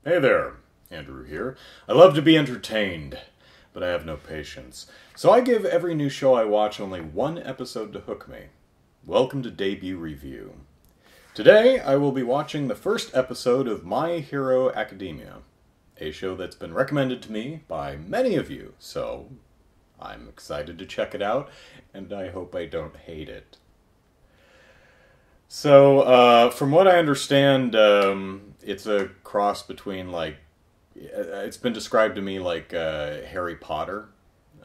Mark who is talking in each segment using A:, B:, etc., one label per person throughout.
A: Hey there, Andrew here. I love to be entertained, but I have no patience. So I give every new show I watch only one episode to hook me. Welcome to Debut Review. Today I will be watching the first episode of My Hero Academia, a show that's been recommended to me by many of you, so I'm excited to check it out, and I hope I don't hate it. So, from what I understand, it's a cross between, like, it's been described to me like Harry Potter.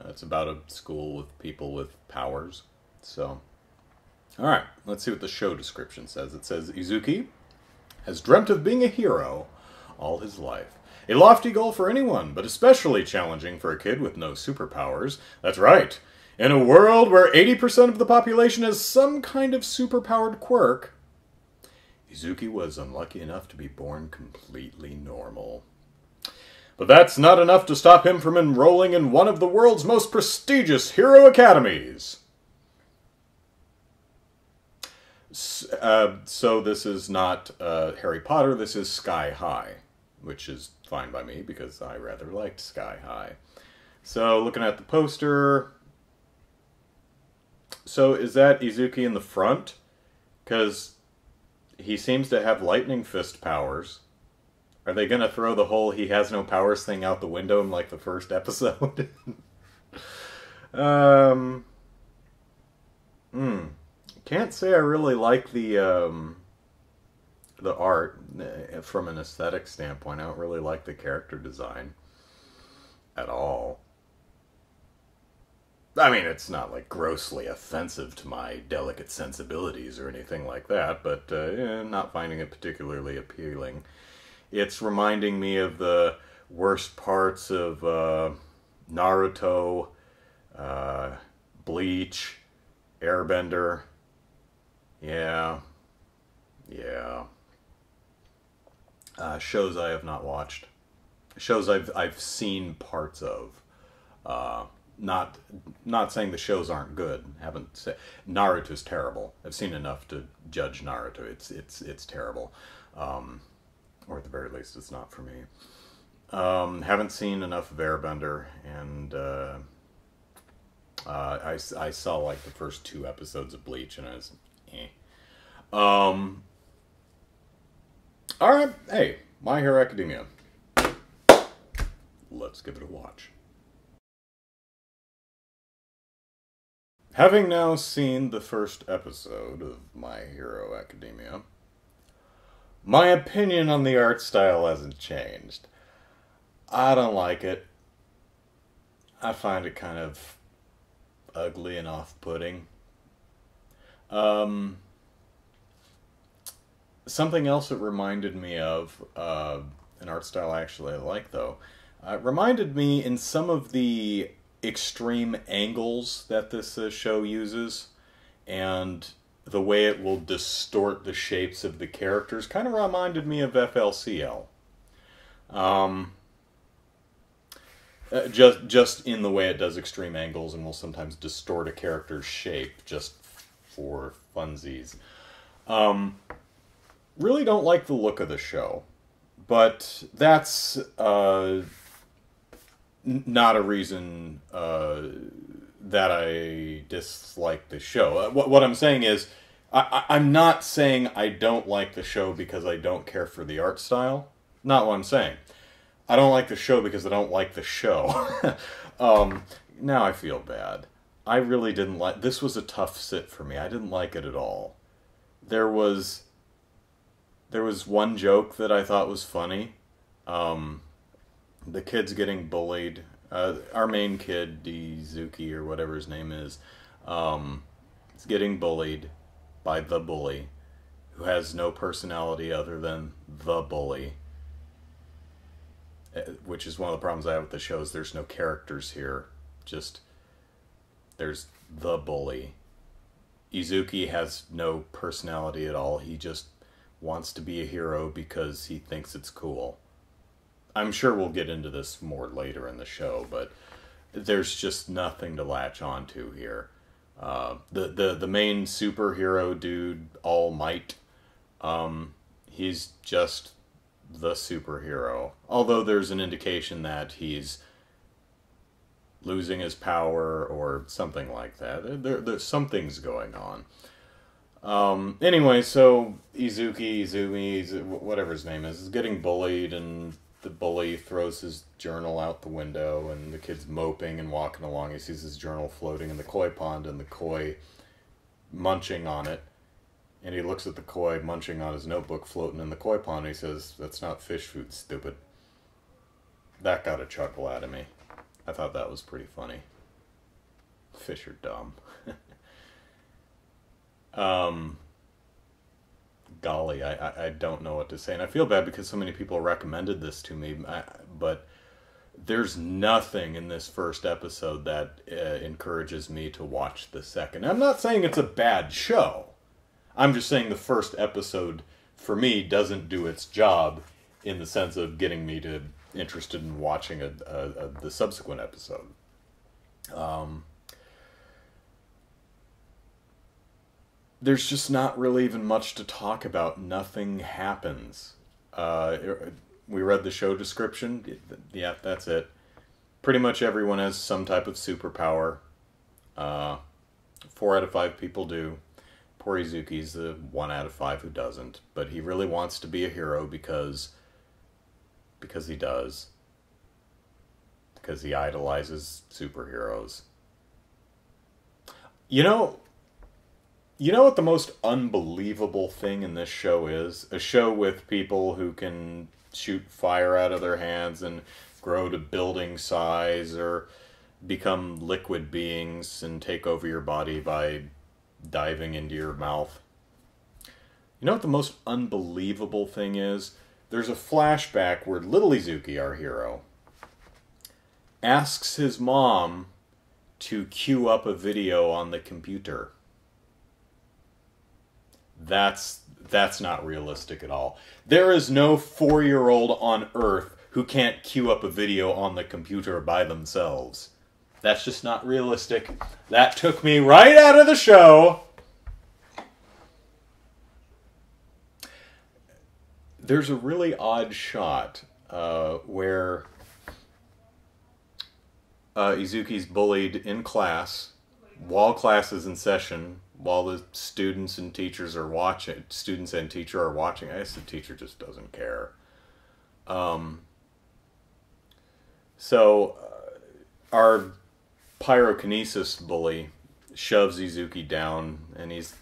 A: It's about a school with people with powers. So, alright, let's see what the show description says. It says, Izuki has dreamt of being a hero all his life. A lofty goal for anyone, but especially challenging for a kid with no superpowers. That's right. In a world where 80% of the population has some kind of superpowered quirk, Izuki was unlucky enough to be born completely normal. But that's not enough to stop him from enrolling in one of the world's most prestigious hero academies. So this is not Harry Potter, this is Sky High, which is fine by me because I rather liked Sky High. So looking at the poster... So is that Izuki in the front? Because he seems to have lightning fist powers. Are they going to throw the whole he has no powers thing out the window in like the first episode? Can't say I really like the art from an aesthetic standpoint. I don't really like the character design at all. I mean, it's not, like, grossly offensive to my delicate sensibilities or anything like that, but not finding it particularly appealing. It's reminding me of the worst parts of Naruto, Bleach, Airbender. Yeah. Shows I have not watched. Shows I've seen parts of. Not saying the shows aren't good. Haven't said Naruto's terrible. I've seen enough to judge Naruto. It's terrible, or at the very least, it's not for me. Haven't seen enough of Airbender, and I saw like the first 2 episodes of Bleach, and I was, all right, hey, My Hero Academia. Let's give it a watch. Having now seen the first episode of My Hero Academia, my opinion on the art style hasn't changed. I don't like it. I find it kind of ugly and off-putting. Something else it reminded me of, an art style I actually like though, it reminded me in some of the extreme angles that this show uses, and the way it will distort the shapes of the characters kind of reminded me of FLCL. Just in the way it does extreme angles and will sometimes distort a character's shape just for funsies. Really don't like the look of the show, but that's not a reason that I dislike the show. What I'm saying is, I'm not saying I don't like the show because I don't care for the art style. Not what I'm saying. I don't like the show because I don't like the show. Now I feel bad. I really didn't like... This was a tough sit for me. I didn't like it at all. There was one joke that I thought was funny. The kid's getting bullied. Our main kid, Izuki, or whatever his name is getting bullied by the bully, who has no personality other than the bully. Which is one of the problems I have with the show, is there's no characters here. Just, there's the bully. Izuki has no personality at all. He just wants to be a hero because he thinks it's cool. I'm sure we'll get into this more later in the show, but there's just nothing to latch onto here. The main superhero dude, All Might, he's just the superhero. Although there's an indication that he's losing his power or something like that. There's something's going on. Anyway, so Izumi, whatever his name is getting bullied, and the bully throws his journal out the window, and the kid's moping and walking along. He sees his journal floating in the koi pond, and the koi munching on it. And he looks at the koi munching on his notebook floating in the koi pond, and he says, "That's not fish food, stupid." That got a chuckle out of me. I thought that was pretty funny. Fish are dumb. Golly, I don't know what to say. And I feel bad because so many people recommended this to me, but there's nothing in this first episode that encourages me to watch the second. I'm not saying it's a bad show. I'm just saying the first episode, for me, doesn't do its job in the sense of getting me to interested in watching the subsequent episode. There's just not really even much to talk about. Nothing happens. We read the show description. Yeah, that's it. Pretty much everyone has some type of superpower. 4 out of 5 people do. Poor Izuki's the 1 out of 5 who doesn't. But he really wants to be a hero because he does. Because he idolizes superheroes. You know what the most unbelievable thing in this show is? A show with people who can shoot fire out of their hands and grow to building size or become liquid beings and take over your body by diving into your mouth. You know what the most unbelievable thing is? There's a flashback where little Izuki, our hero, asks his mom to queue up a video on the computer. That's not realistic at all. There is no 4-year-old on Earth who can't queue up a video on the computer by themselves. That's just not realistic. That took me right out of the show. There's a really odd shot where Izuki's bullied in class while class is in session, while the students and teachers are watching. Students and teacher are watching. I guess the teacher just doesn't care. So our pyrokinesis bully shoves Izuki down, and he's,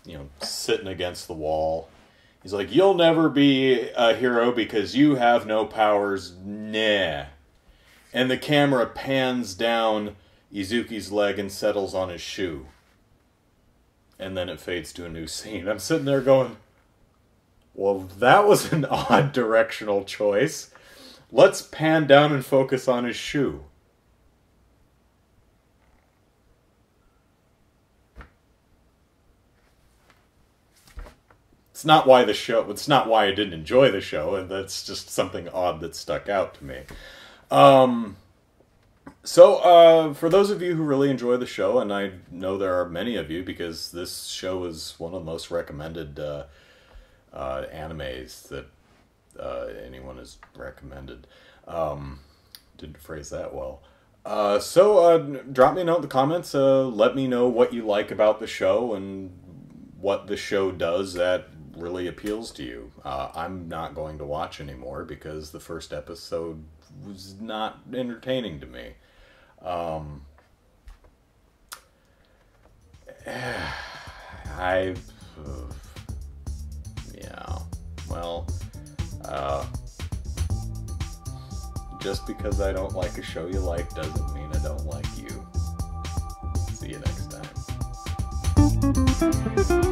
A: sitting against the wall. He's like, "You'll never be a hero because you have no powers, nah." And the camera pans down Izuki's leg and settles on his shoe. And then it fades to a new scene. I'm sitting there going, well, that was an odd directional choice. Let's pan down and focus on his shoe. It's not why I didn't enjoy the show, and that's just something odd that stuck out to me. So, for those of you who really enjoy the show, and I know there are many of you because this show is one of the most recommended animes that anyone has recommended. Didn't phrase that well. So, drop me a note in the comments. Let me know what you like about the show and what the show does that really appeals to you. I'm not going to watch anymore because the first episode was not entertaining to me. Just because I don't like a show you like doesn't mean I don't like you. See you next time.